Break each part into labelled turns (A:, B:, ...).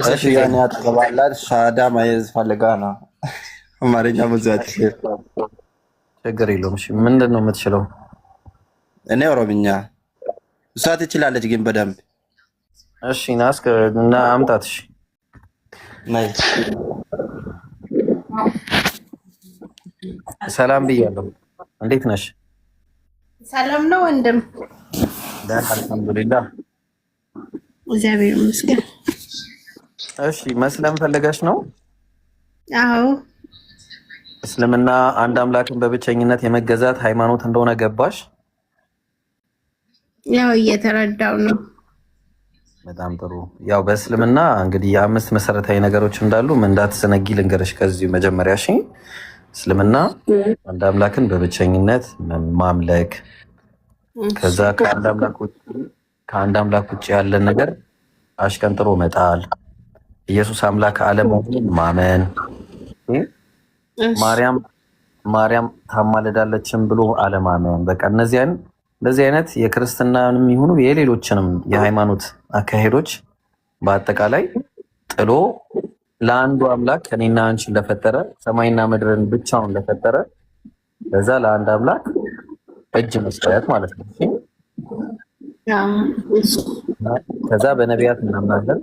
A: እሺ ያን ያጠባላት ሻዳ መያዝ ፈልጋ ነው። አማርኛ ብዙት
B: ችግር የለውም። እሺ ምንድን ነው የምትችለው?
A: እኔ ኦሮምኛ እሷ ትችላለች ግን በደንብ።
B: እሺ ናስከ እና አምጣት። እሺ
A: ነይ።
B: ሰላም ብያለሁ። እንዴት ነሽ?
C: ሰላም ነው ወንድም?
B: አልሐምዱሊላህ
C: እግዚአብሔር ይመስገን።
B: እሺ መስለም ፈለጋሽ ነው?
C: አዎ
B: እስልምና አንድ አምላክን በብቸኝነት የመገዛት ሃይማኖት እንደሆነ ገባሽ?
C: ያው እየተረዳው ነው።
B: በጣም ጥሩ። ያው በእስልምና እንግዲህ የአምስት መሰረታዊ ነገሮች እንዳሉ እንዳትዘነጊ ልንገርሽ ከዚሁ መጀመሪያ። እሺ እስልምና አንድ አምላክን በብቸኝነት ማምለክ፣ ከዛ ከአንድ አምላክ ውጭ ያለን ነገር አሽቀንጥሮ መጣል፣ ኢየሱስ አምላክ አለመሆኑን ማመን፣ ማርያም ታማልዳለችን ብሎ አለማመን። በቃ እንደዚህ አይነት የክርስትናንም ይሁኑ የሌሎችንም የሃይማኖት አካሄዶች በአጠቃላይ ጥሎ ለአንዱ አምላክ እኔና አንቺን ለፈጠረ ሰማይና ምድርን ብቻውን ለፈጠረ ለዛ ለአንድ አምላክ እጅ መስጠት ማለት ነው። ከዛ በነቢያት እናምናለን።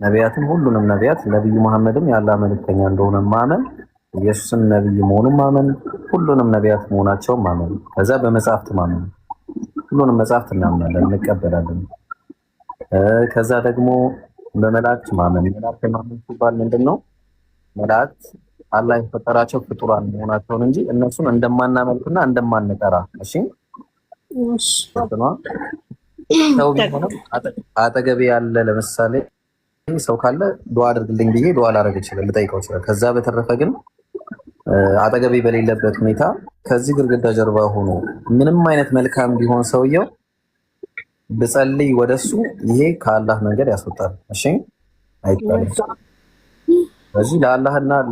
B: ነቢያትም ሁሉንም ነቢያት ነቢዩ መሐመድም ያለ መልእክተኛ እንደሆነ ማመን፣ ኢየሱስም ነቢይ መሆኑን ማመን፣ ሁሉንም ነቢያት መሆናቸውን ማመን። ከዛ በመጽሐፍት ማመን፣ ሁሉንም መጽሐፍት እናምናለን እንቀበላለን። ከዛ ደግሞ በመላእክት ማመን። መላእክት ማመን ሲባል ምንድን ነው? መላእክት አላህ የፈጠራቸው ፍጡራን መሆናቸውን እንጂ እነሱን እንደማናመልክና እንደማንጠራ። እሺ ሰው ቢሆንም አጠገቤ ያለ ለምሳሌ ሰው ካለ ዱዓ አድርግልኝ ብዬ ዱዓ ላደርግ ይችላል፣ ልጠይቀው ይችላል። ከዛ በተረፈ ግን አጠገቤ በሌለበት ሁኔታ ከዚህ ግድግዳ ጀርባ ሆኖ ምንም አይነት መልካም ቢሆን ሰውየው ብጸልይ ወደሱ ይሄ ከአላህ መንገድ ያስወጣል። እሺ አይቻልም። ስለዚህ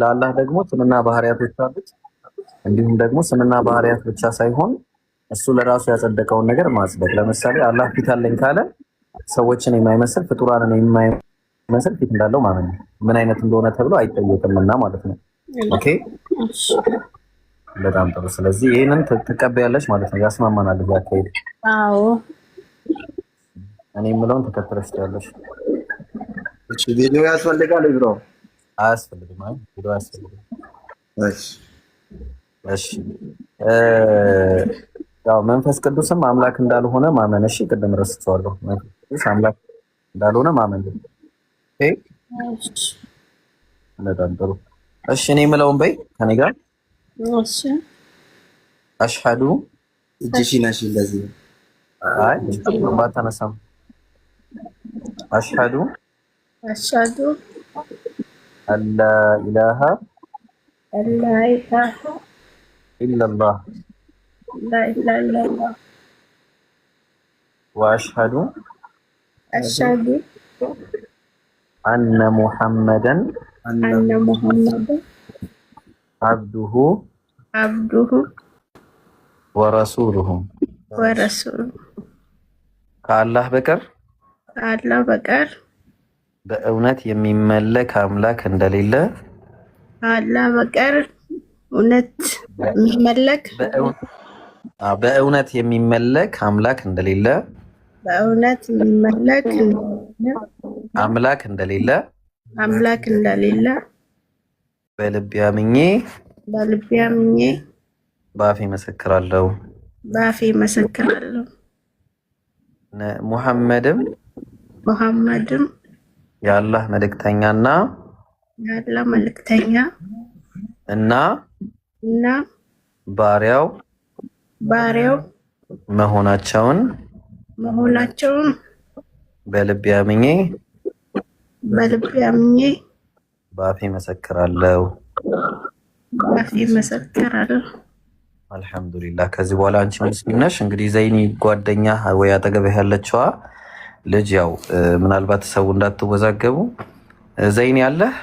B: ለአላህ ደግሞ ስምና ባህሪያቶች አሉት። እንዲሁም ደግሞ ስምና ባህሪያት ብቻ ሳይሆን እሱ ለራሱ ያጸደቀውን ነገር ማጽደቅ። ለምሳሌ አላህ ፊት አለኝ ካለ ሰዎችን የማይመስል ፍጡራንን የማይመስል ፊት እንዳለው ማመን ምን አይነት እንደሆነ ተብሎ አይጠየቅምና ማለት ነው። ኦኬ በጣም ጥሩ። ስለዚህ ይሄንን ትቀበያለሽ ማለት ነው። ያስማማናል ያካሄድ።
C: አዎ
B: እኔ የምለውን ተከትለሽ ትያለሽ።
A: እሺ ቪዲዮ ያስፈልጋል ብሮ?
B: አያስፈልግም። አይ ቪዲዮ አያስፈልግም።
A: እሺ
B: እሺ ያው መንፈስ ቅዱስም አምላክ እንዳልሆነ ማመን። እሺ ቅድም ረስቼዋለሁ። መንፈስ ቅዱስ አምላክ እንዳልሆነ ማመን። ኦኬ በጣም ጥሩ። እሺ እኔ የምለውን በይ ከኔ ጋር።
C: እሺ
B: አሽሃዱ
A: እጅሽ ነሽ እንደዚህ።
B: አይ ባታነሳም አሽሃዱ አላ ኢላሃ ኢላላህ ወአሽሃዱ አነ ሙሐመደን አብዱሁ ወረሱሉሁ ከአላህ በቀር በእውነት የሚመለክ አምላክ እንደሌለ በእውነት የሚመለክ አምላክ እንደሌለ በልቤ አምኜ በአፌ መሰክራለሁ። ሙሐመድም የአላህ መልእክተኛና እና ባሪያው መሆናቸውን በልቤ አምኜ በአፌ መሰክራለሁ። አልሐምዱሊላህ። ከዚህ በኋላ አንቺ ሙስሊም ነሽ። እንግዲህ ዘይኒ ጓደኛ ወይ አጠገብህ ያለችዋ ልጅ ያው ምናልባት ሰው እንዳትወዛገቡ ዘይኒ አለህ?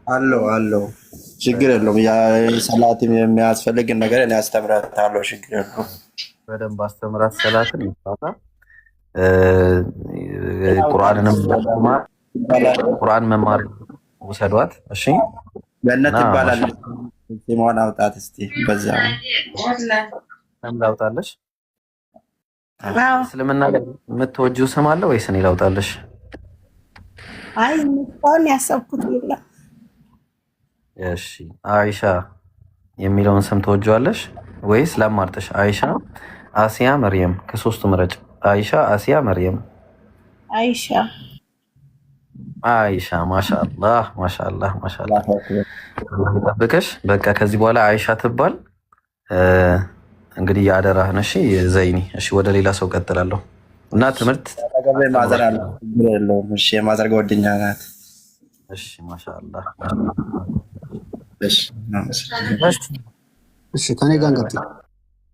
A: አለው ችግር የለውም። ያ ሰላት የሚያስፈልግ ነገር እኔ አስተምራታለሁ። ችግር የለውም።
B: በደንብ አስተምራት ሰላትን ይፋታ ቁርአንንም ቁርአን መማር ውሰዷት። እሺ
A: ገነት ትባላለች። ስሟን አውጣት እስቲ። በዛ
B: ላውጣለሽ? እስልምና የምትወጂው ስም አለ ወይስ እኔ ላውጣለሽ?
C: አይ እንኳን ያሰብኩት የለም።
B: እሺ አይሻ የሚለውን ስም ትወጂዋለሽ ወይስ ላማርጥሽ? አይሻ፣ አሲያ፣ መርየም ከሶስቱ ምረጭ። አይሻ፣ አሲያ፣ መርየም።
C: አይሻ
B: አይሻ። ማሻአላህ ማሻአላህ ማሻአላህ። ይጠብቅሽ። በቃ ከዚህ በኋላ አይሻ ትባል። እንግዲህ የአደራህን። እሺ ዘይኒ። እሺ ወደ ሌላ ሰው ቀጥላለሁ እና ትምህርት
A: ማዘር አለ የለውም። እሺ የማዘር ጓደኛ ናት።
B: እሺ ማሻአላህ።
D: እሺ ከኔ ጋር እንቀጥል።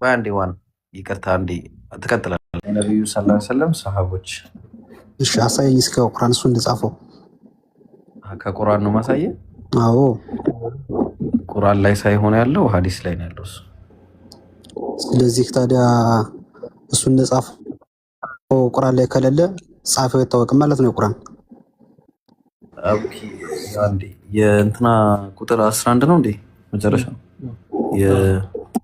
B: በአንዴ ዋን ይቅርታ፣ አንዴ ትቀጥላለህ። ነቢዩ ሰለላሁ ዐለይሂ ወሰለም ሰሃቦች።
D: እሺ አሳየኝ እስከ ቁርአን እሱ እንደጻፈው።
B: ከቁርአን ነው ማሳየ?
D: አዎ
B: ቁርአን ላይ ሳይሆን ያለው ሐዲስ ላይ ነው ያለው እሱ።
D: ስለዚህ ታዲያ እሱ እንደጻፈው ቁርአን ላይ ከሌለ ጻፈው አይታወቅም ማለት ነው። ቁርአን
B: ኦኬ። አንዴ የእንትና ቁጥር 11 ነው እንዴ መጨረሻ?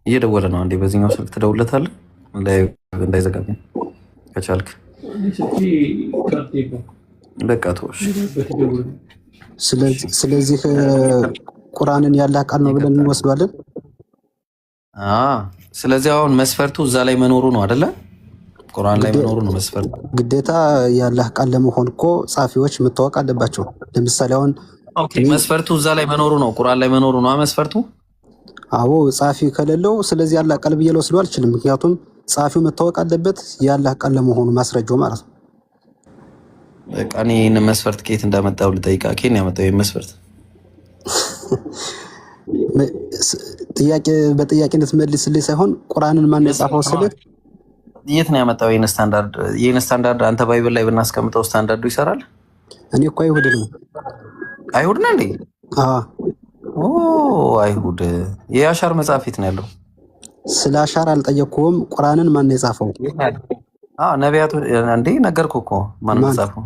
B: እየደወለ ነው። አንዴ በዚህኛው ስልክ ትደውለታለህ እንዳይዘጋብኝ ከቻልክ። በቃ ተወሽ።
D: ስለዚህ ቁርአንን ያለ ቃል ነው ብለን እንወስደዋለን።
B: ስለዚህ አሁን መስፈርቱ እዛ ላይ መኖሩ ነው አይደለ? ቁርአን ላይ መኖሩ ነው መስፈርቱ።
D: ግዴታ ያለ ቃል ለመሆን እኮ ጻፊዎች መታወቅ አለባቸው። ለምሳሌ አሁን
B: መስፈርቱ እዛ ላይ መኖሩ ነው፣ ቁርአን ላይ መኖሩ ነው መስፈርቱ።
D: አዎ ጻፊ ከሌለው ስለዚህ ያለ ቃል ብዬ ልወስደው አልችልም። ምክንያቱም ጻፊው መታወቅ አለበት ያለ ቃል ለመሆኑ ማስረጃው ማለት ነው።
B: በቃ እኔ ይህን መስፈርት ከየት እንዳመጣው ልጠይቃ። ከየት ነው ያመጣው ይህን መስፈርት?
D: ጥያቄ በጥያቄነት መልስልኝ ሳይሆን ቁርአንን ማን የጻፈው ስልህ
B: የት ነው ያመጣው ይህን ስታንዳርድ? ይህን ስታንዳርድ አንተ ባይብል ላይ ብናስቀምጠው ስታንዳርዱ ይሰራል?
D: እኔ እኮ አይሁድ ነው።
B: አይሁድ ነህ እንዴ? አይሁድ። የአሻር መጽሐፍ የት ነው ያለው?
D: ስለ አሻር አልጠየቅኩም። ቁርአንን ማን የጻፈው?
B: ነቢያቱ እንዴ ነገርኩህ እኮ ማን ጻፈው?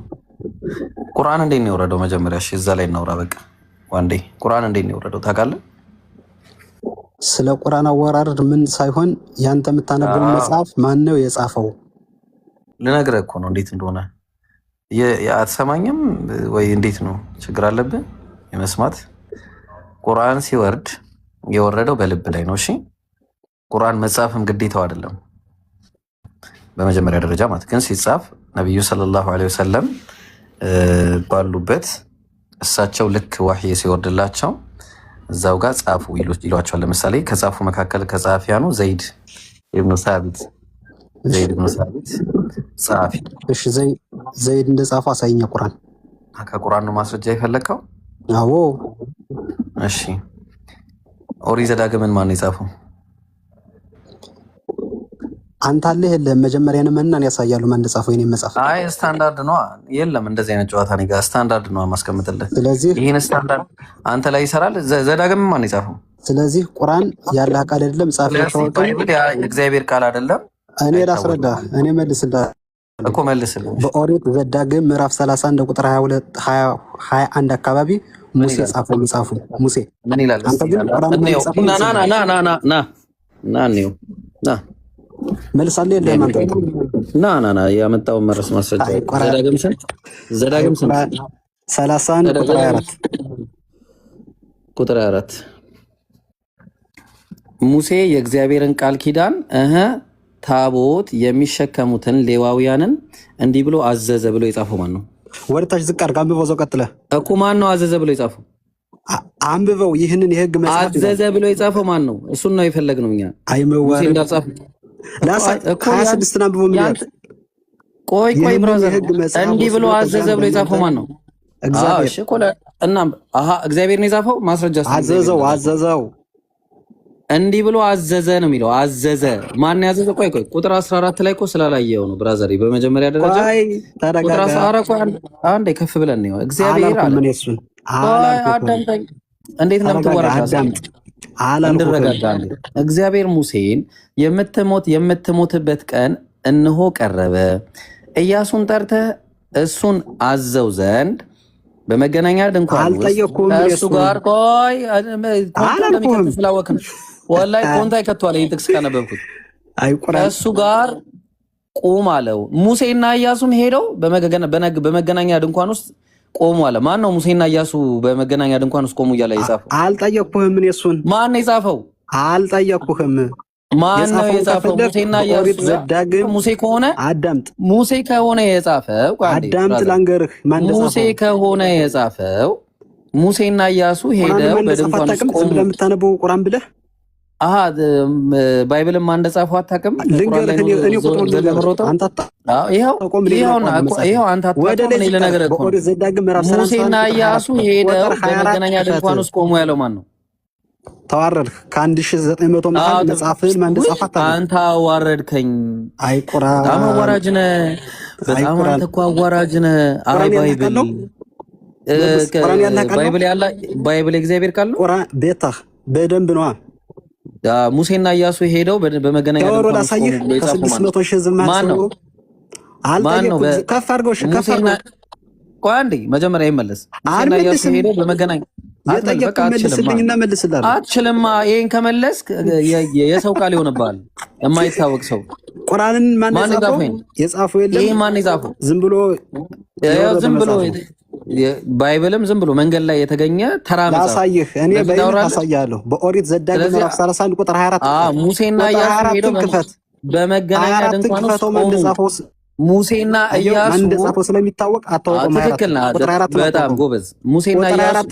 B: ቁርአን እንዴት ነው የወረደው? መጀመሪያ እሺ እዛ ላይ እናውራ። በቃ ዋንዴ ቁርአን እንዴት ነው የወረደው ታውቃለህ?
D: ስለ ቁርአን አወራረድ ምን ሳይሆን ያንተ የምታነበው መጽሐፍ ማን ነው የጻፈው?
B: ልነግርህ እኮ ነው እንዴት እንደሆነ። አትሰማኝም ወይ? እንዴት ነው ችግር አለብህ የመስማት? ቁርአን ሲወርድ የወረደው በልብ ላይ ነው። እሺ ቁርአን መጻፍም ግዴታው አይደለም በመጀመሪያ ደረጃ ማለት ግን ሲጻፍ ነብዩ ሰለላሁ ዐለይሂ ወሰለም ባሉበት እሳቸው ልክ ዋህይ ሲወርድላቸው እዛው ጋር ጻፉ ይሏቸዋል። ለምሳሌ ከጻፉ መካከል ከጻፊያኑ ዘይድ ኢብኑ ሳቢት ጻፊ።
D: እሺ ዘይድ እንደጻፈ አሳየኝ ቁርአን።
B: ከቁርአን ነው ማስረጃ የፈለከው?
D: አዎ
B: እሺ ኦሪት ዘዳግምን ማን የጻፈው?
D: አንተ አለህ የለም? መጀመሪያ ነመናን ያሳያሉ ማን እንደጻፈው የኔ መጽሐፍ።
B: አይ ስታንዳርድ ነው የለም እንደዚህ አይነት ጨዋታ እኔ ጋር ስታንዳርድ ነው ማስቀምጥልህ።
D: ስለዚህ
B: ይሄን ስታንዳርድ አንተ ላይ ይሰራል። ዘዳግም ማን የጻፈው?
D: ስለዚህ ቁርአን ያላህ ቃል አይደለም፣ ጻፈው ተወቀ
B: የእግዚአብሔር ቃል አይደለም።
D: እኔ ላስረዳ፣ እኔ መልስልህ
B: እኮ መልስልህ።
D: በኦሪት ዘዳግም ምዕራፍ 31 ቁጥር 21 አካባቢ ሙሴ ጻፈው መጽሐፉ። ሙሴ
B: ምን ይላል?
D: አንተ ግን ቁርአን
B: ና
D: መልሳለህ የለም አንተ
B: ና ያመጣውን መረስ ማስረጃ ዘዳግም ስንት
D: 31 ቁጥር 24
B: ሙሴ የእግዚአብሔርን ቃል ኪዳን ታቦት የሚሸከሙትን ሌዋውያንን እንዲህ ብሎ አዘዘ ብሎ የጻፈው ማን ነው?
D: ወደታች ዝቅ አድርግ አንብበው። ዘው ቀጥለህ
B: እኮ ማን ነው አዘዘ ብሎ የጻፈው?
D: አንብበው። ይህንን የህግ መጽሐፍ
B: አዘዘ ብሎ የጻፈው ማን ነው? እሱን ነው የፈለግነው እኛ። ሙሴ እንዳጻፈ
D: 26 አንብበው። ምን ያህል
B: ቆይ ብራዘር፣ እንዲህ ብሎ አዘዘ ብሎ የጻፈው ማን ነው? እግዚአብሔር ነው የጻፈው። ማስረጃ
D: አዘዘው
B: እንዲህ ብሎ አዘዘ ነው የሚለው። አዘዘ ማን ያዘዘ? ቆይ ቁጥር 14 ላይ እኮ ስላላየው ነው ብራዘር። በመጀመሪያ ደረጃ ቁጥር 14 ቆይ አንዴ ከፍ ብለን ነው እግዚአብሔር አለ። አዳምጠኝ፣ እንዴት ነው የምትወራው? እንድረጋጋ እግዚአብሔር ሙሴን የምትሞትበት ቀን እነሆ ቀረበ፣ ኢያሱን ጠርተህ እሱን አዘው ዘንድ በመገናኛ ድንኳን እሱ ጋር ቆይ ኮንታ ስላወቅን ወላሂ ኮንታ ይከቷል። ይሄን ጥቅስ ካነበብኩት እሱ ጋር ቁም አለው። ሙሴና ኢያሱም ሄደው በመገናኛ ድንኳን ውስጥ ቆሙ አለ። ማን ነው ሙሴና ኢያሱ በመገናኛ ድንኳን ውስጥ ቆሙ እያለ የጻፈው?
D: አልጠየቅኩህም። እኔ እሱን
B: ማን ነው የጻፈው?
D: አልጠየቅኩህም።
B: ማን ነው የጻፈው? ሙሴና ኢያሱ ሙሴ ከሆነ
D: አዳምጥ።
B: ሙሴ ከሆነ የጻፈው
D: አዳምጥ ላንገርህ።
B: ሙሴ ከሆነ የጻፈው ሙሴና ኢያሱ ሄደው በድንኳን ውስጥ ቆሙ።
D: ለምታነበው ቁርአን ብለህ
B: ባይብልም ማን እንደጻፈው አታውቅም?
D: ልንገርህ እኔ ቁጥሩን ልንገርህ።
B: ይኸው አንተ አታውቅም። ልነግርህ እኮ ሙሴና ኢያሱ ሄደው በመገናኛ ድንኳን ውስጥ ቆሙ ያለው ማን ነው?
D: ተዋረድክ። ከ1900 መሀል መጽሐፍን ማን እንደጻፈ አታውቅም። አንተ
B: አዋረድከኝ።
D: አይ ቁርአን
B: በጣም አዋራጅ ነህ። በጣም አንተ እኮ አዋራጅ ነህ። አይ ባይብል ያለ ባይብል እግዚአብሔር ቃል ነው።
D: ቁርአን ቤታ በደንብ ነው።
B: ሙሴና ኢያሱ ሄደው በመገናኛ ድንኳን ውስጥ ቆሙ።
D: ከ600 ሺህ ዝም ማለት ነው። ከፍ አድርገው ከፍ አድርገው
B: ቆይ አንዴ መጀመሪያ ይመለስ። ሙሴና ኢያሱ ሄደው በመገናኛ አትችልማ። ይሄን ከመለስክ የሰው ቃል ይሆንብሃል። የማይታወቅ ሰው
D: ቁርአንን ማን የጻፈው? የለም።
B: ይሄ ማን የጻፈው?
D: ዝም ብሎ
B: ባይብልም ዝም ብሎ መንገድ ላይ የተገኘ ተራ መጽሐፍ
D: ያሳይህ። እኔ ባይብል አሳያለሁ። በኦሪት ዘዳግም ምዕራፍ 31 ቁጥር 24
B: ሙሴና ኢያሱ ሄደው በመገናኛ ድንኳን ውስጥ ቆሙ። ሙሴና ኢያሱ
D: ማን እንደጻፈው ስለሚታወቅ አታወቀው።
B: ትክክል ነህ። በጣም ጎበዝ። ሙሴና ኢያሱ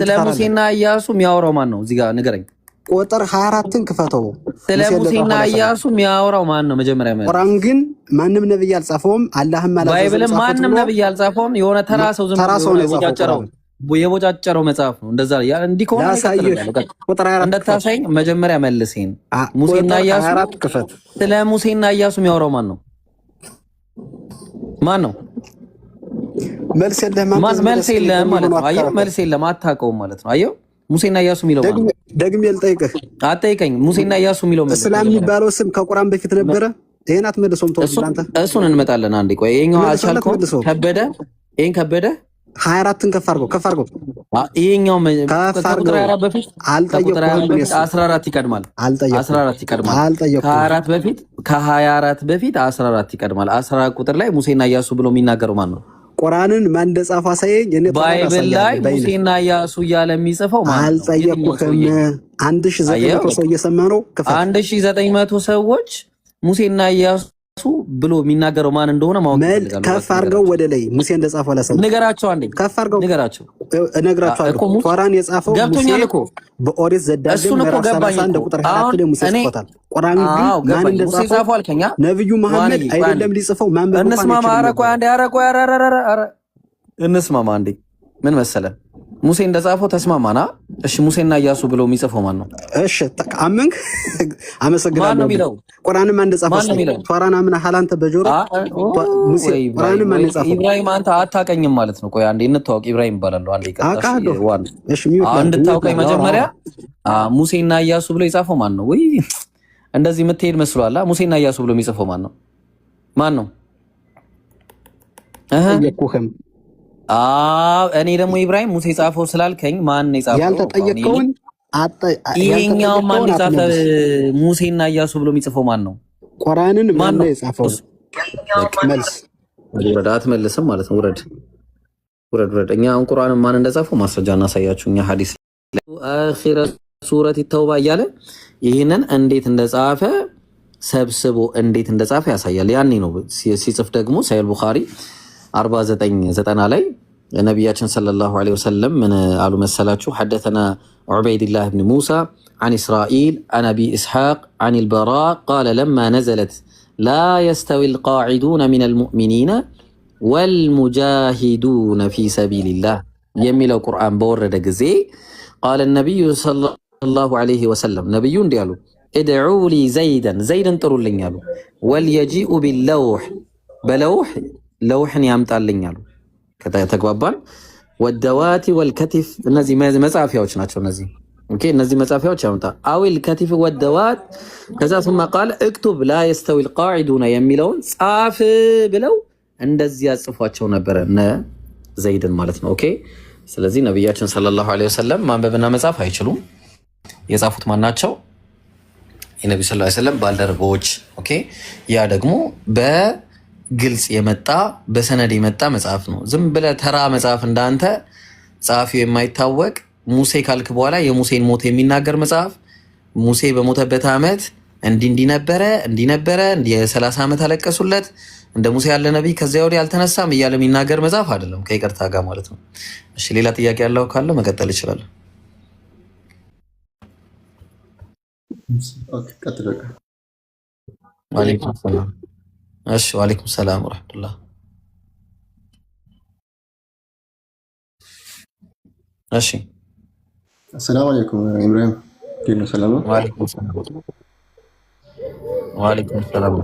B: ስለ ሙሴና ኢያሱ የሚያወራው ማን ነው? እዚህ ጋር ንገረኝ።
D: ቁጥር 24ን ክፈተው።
B: ስለ ሙሴና ኢያሱ የሚያወራው ማን ነው? መጀመሪያ ማለት
D: ቁርአን ግን ማንም ነብይ አልጻፈውም። አላህም አላዘዘም።
B: ባይብልም ማንም ነብይ አልጻፈውም። የሆነ ተራ ሰው ዝም ብሎ የቦጫጨረው መጽሐፍ ነው። እንደዛ እንዲህ ከሆነ እንደታሳይኝ መጀመሪያ መልሴን ሙሴና ኢያሱ ስለ ሙሴና ኢያሱ የሚያወራው ማን ነው? ማን ነው?
D: መልስ የለህም
B: ማለት ነው። አየው፣ መልስ የለም አታውቀውም ማለት ነው። አየው፣ ሙሴና ኢያሱ የሚለው ማለት ነው።
D: ደግሜ ልጠይቅህ።
B: አትጠይቀኝ። ሙሴና ኢያሱ የሚለው ማለት
D: እስላም የሚባለው ስም ከቁርአን በፊት ነበረ? ይሄን አትመልሰውም።
B: እሱን እንመጣለን። አንዴ ቆይ፣ ይሄኛው አልቻልከውም። ከበደ፣ ይሄን ከበደ
D: 24ን ከፍ አድርገው።
B: ይሄኛው
D: ከቁጥር
B: 24 በፊት 14 ይቀድማል። 14 ይቀድማል። ከ24 በፊት 14 ይቀድማል። 14 ቁጥር ላይ ሙሴና ኢያሱ ብሎ የሚናገረው ማን ነው?
D: ቁርአንን ማን እንደጻፈው አሳየኝ። እኔ
B: ባይብል ላይ ሙሴና ኢያሱ እያለ የሚጽፈው ማን ነው?
D: አልጠየቅኩህም። 1900 ሰው እየሰማ ነው።
B: 1900 ሰዎች ሙሴና ኢያሱ ብሎ የሚናገረው ማን እንደሆነ ማወቅ ይፈልጋሉ።
D: ከፍ አድርገው ወደ ላይ ሙሴ እንደጻፈው አላሳየኝ።
B: ንገራቸው። አንዴ
D: ከፍ አድርገው
B: ንገራቸው።
D: እነግራቸዋለሁ። ቁርአን የጻፈው ሙሴ በኦሪት ዘዳግም ምዕራፍ 31 ቁጥር 24 ላይ ሙሴ ጽፎታል። ቁርአን ግን ማን እንደጻፈው አልከኛ? ነብዩ መሐመድ አይደለም ሊጽፈው ማን በቁርአን
B: እንስማማ። እንስማማ። አንዴ ምን መሰለህ ሙሴ እንደጻፈው ተስማማና። እሺ ሙሴና ኢያሱ ብሎ የሚጽፈው ማን ነው?
D: እሺ አመንክ? አመሰግናለሁ። ቁርአን ማን እንደጻፈው ቶራን አምና ሐላንተ በጆሮ ሙሴ ቁርአን ማን እንደጻፈው?
B: ኢብራሂም አንተ አታውቀኝም ማለት ነው። ቆይ አንዴ እንተዋወቅ። ኢብራሂም ይባላል። አንዴ
D: እሺ
B: እንድታውቀኝ መጀመሪያ ሙሴና ኢያሱ ብሎ የጻፈው ማን ነው? ወይ እንደዚህ የምትሄድ መስሏል። ሙሴና ኢያሱ ብሎ የሚጽፈው ማን ነው? ማን ነው? እኔ ደግሞ ኢብራሂም ሙሴ ጻፈው ስላልከኝ ማን ነው የጻፈው?
D: ያልተጠየቀውን
B: ይሄኛው ማን የጻፈ? ሙሴና ኢያሱ ብሎ የሚጽፈው ማን ነው?
D: ቁርአንን ማን ነው የጻፈው? መልስ
B: ወረዳ አትመልስም ማለት ነው። ውረድ። እኛ አሁን ቁርአንን ማን እንደጻፈው ማስረጃ እናሳያችሁ። እኛ ሐዲስ አኺረ ሱረት ተውባ እያለ ይህንን እንዴት እንደጻፈ ሰብስቦ እንዴት እንደጻፈ ያሳያል። ያኔ ነው ሲጽፍ ደግሞ ሳሂህ ቡኻሪ 49 ላይ ነቢያችን ሰለላሁ ዐለይሂ ወሰለም ምን አሉ መሰላችሁ? ሐደተና ዑበይድላህ ብን ሙሳ عن إسرائيل عن أبي إسحاق عن البراء قال لما نزلت لا يستوي القاعدون من المؤمنين والمجاهدون في سبيل الله يميل القرآن بورد جزي قال النبي صلى الله عليه وسلم نبي ديالو ادعوا لي زيدا طروا لي يالو وليجيء باللوح بلوح لوحን ያምጣልኝ አሉ። ከተግባባን ወደዋቲ ወልከቲፍ እነዚህ መጻፊያዎች ናቸው። እነዚህ መጻፊያዎች ያምጣ አዊል ከቲፍ ወደዋት ከዛ ثم قال اكتب لا يستوي القاعدون የሚለውን ጻፍ ብለው እንደዚህ ያጽፏቸው ነበር። ዘይድን ማለት ነው። ኦኬ። ስለዚህ ነቢያችን ሰለላሁ ዐለይሂ ወሰለም ማንበብና መጻፍ አይችሉም። የጻፉት ማናቸው? የነቢ ሰለላሁ ዐለይሂ ወሰለም ባልደረቦች። ኦኬ። ያ ደግሞ በግልጽ የመጣ በሰነድ የመጣ መጽሐፍ ነው። ዝም ብለህ ተራ መጽሐፍ እንዳንተ ጸሐፊው የማይታወቅ ሙሴ ካልክ በኋላ የሙሴን ሞት የሚናገር መጽሐፍ ሙሴ በሞተበት ዓመት እንዲህ ነበረ የ30 ዓመት አለቀሱለት እንደ ሙሴ ያለ ነቢይ ከዚያ ወዲህ አልተነሳም እያለ የሚናገር መጽሐፍ አይደለም፣ ከይቅርታ ጋር ማለት ነው። እሺ ሌላ ጥያቄ ያለው ካለ መቀጠል ይችላል። ወአለይኩም ሰላም ወረሕመቱላህ። እሺ
E: አሰላሙ አለይኩም ኢብራሂም፣ ዲኑ ሰላም ነው?
B: ወአለይኩም ሰላም።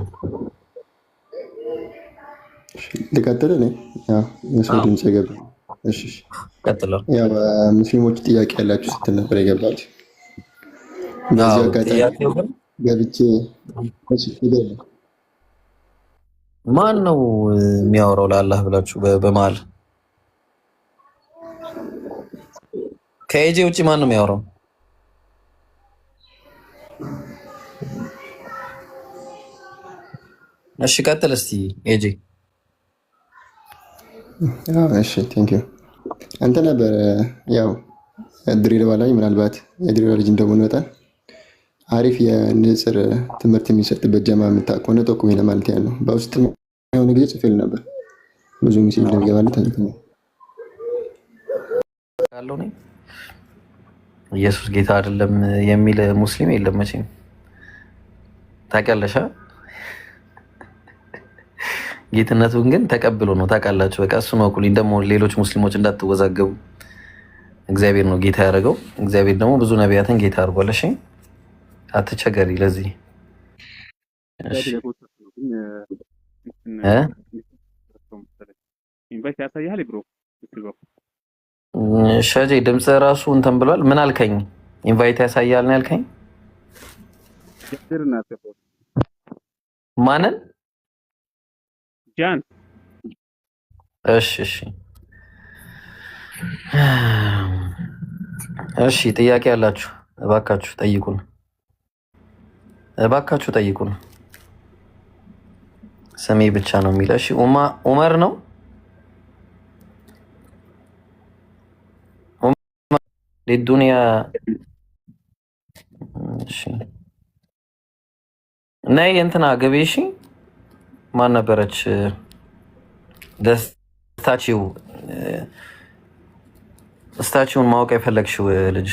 E: ልቀጥል እኔ የሰው ድምፅ የገባ ሙስሊሞች ጥያቄ ያላችሁ ስትል ነበር የገባት። በዚህ አጋጣሚ ገብቼ
B: ማን ነው የሚያወራው ለአላህ ብላችሁ በመሀል ከኤጄ ውጭ ማን ነው የሚያወራው? እሺ ቀጥል እስቲ ኤጄ።
E: እሺ ቴንክ ዩ። አንተ ነበር ያው ድሬዳዋ ላይ ምናልባት የድሬዳዋ ልጅ እንደሆነ መጠን አሪፍ የንጽር ትምህርት የሚሰጥበት ጀማ የምታውቅ ከሆነ ጠቁሜ ለማለት ያለው በውስጥ የሆነ ጊዜ ጽፌል ነበር። ብዙ ሚሴ እንደሚገባለት
B: ያለው ነኝ። ኢየሱስ ጌታ አይደለም የሚል ሙስሊም የለም መቼም ታውቂያለሽ። ጌትነቱን ግን ተቀብሎ ነው ታውቃላችሁ። በቃ እሱ ነው ኩሊ። ደግሞ ሌሎች ሙስሊሞች እንዳትወዛገቡ፣ እግዚአብሔር ነው ጌታ ያደረገው። እግዚአብሔር ደግሞ ብዙ ነቢያትን ጌታ አድርጓል። እሺ አትቸገሪ። ለዚህ ሸጄ ድምፅ ራሱ እንትን ብሏል። ምን አልከኝ? ኢንቫይት ያሳያል ነው ያልከኝ? ማንን?
F: ጃን።
B: እሺ ጥያቄ ያላችሁ እባካችሁ ጠይቁን። ስሜ ብቻ ነው የሚለው። እሺ ኡመር ነው ዱንያ። እሺ ነይ እንትና ገቢ። እሺ ማን ነበረች? ስታቺውን ማወቅ የፈለግሽው ልጅ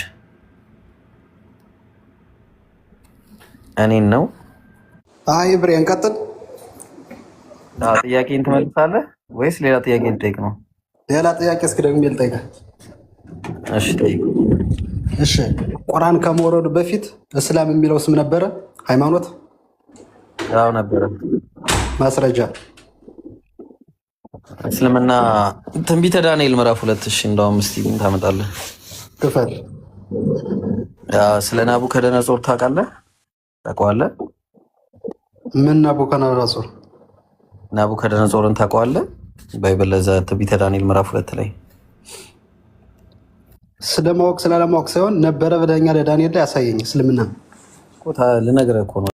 B: እኔን ነው?
D: አይ ብሬን ቀጥል።
B: ጥያቄን ትመልሳለህ ወይስ ሌላ ጥያቄ ልጠይቅ ነው?
D: ሌላ ጥያቄ እስኪ ደግሞ ልጠይቅ።
B: እሺ ጠይቅ።
D: እሺ ቁርአን ከመውረዱ በፊት እስላም የሚለው ስም ነበረ? ሃይማኖት?
B: አዎ ነበረ።
D: ማስረጃ?
B: እስልምና ትንቢተ ዳንኤል ምዕራፍ 2። እሺ እንደውም እስቲ ምን ታመጣለህ?
D: ክፈል።
B: ስለ ናቡከደነጾር ታውቃለህ? ታውቀዋለህ?
D: ምን ናቡከደነጾር?
B: ናቡከደነጾርን ታውቀዋለህ? ባይብል ለዛ ትንቢተ ዳንኤል ምዕራፍ 2 ላይ
D: ስለማወቅ ስላለማወቅ ሳይሆን ነበረ ብለኸኛል። ዳንኤል ላይ ያሳየኝ እስልምና
B: ልነግርህ እኮ ነው።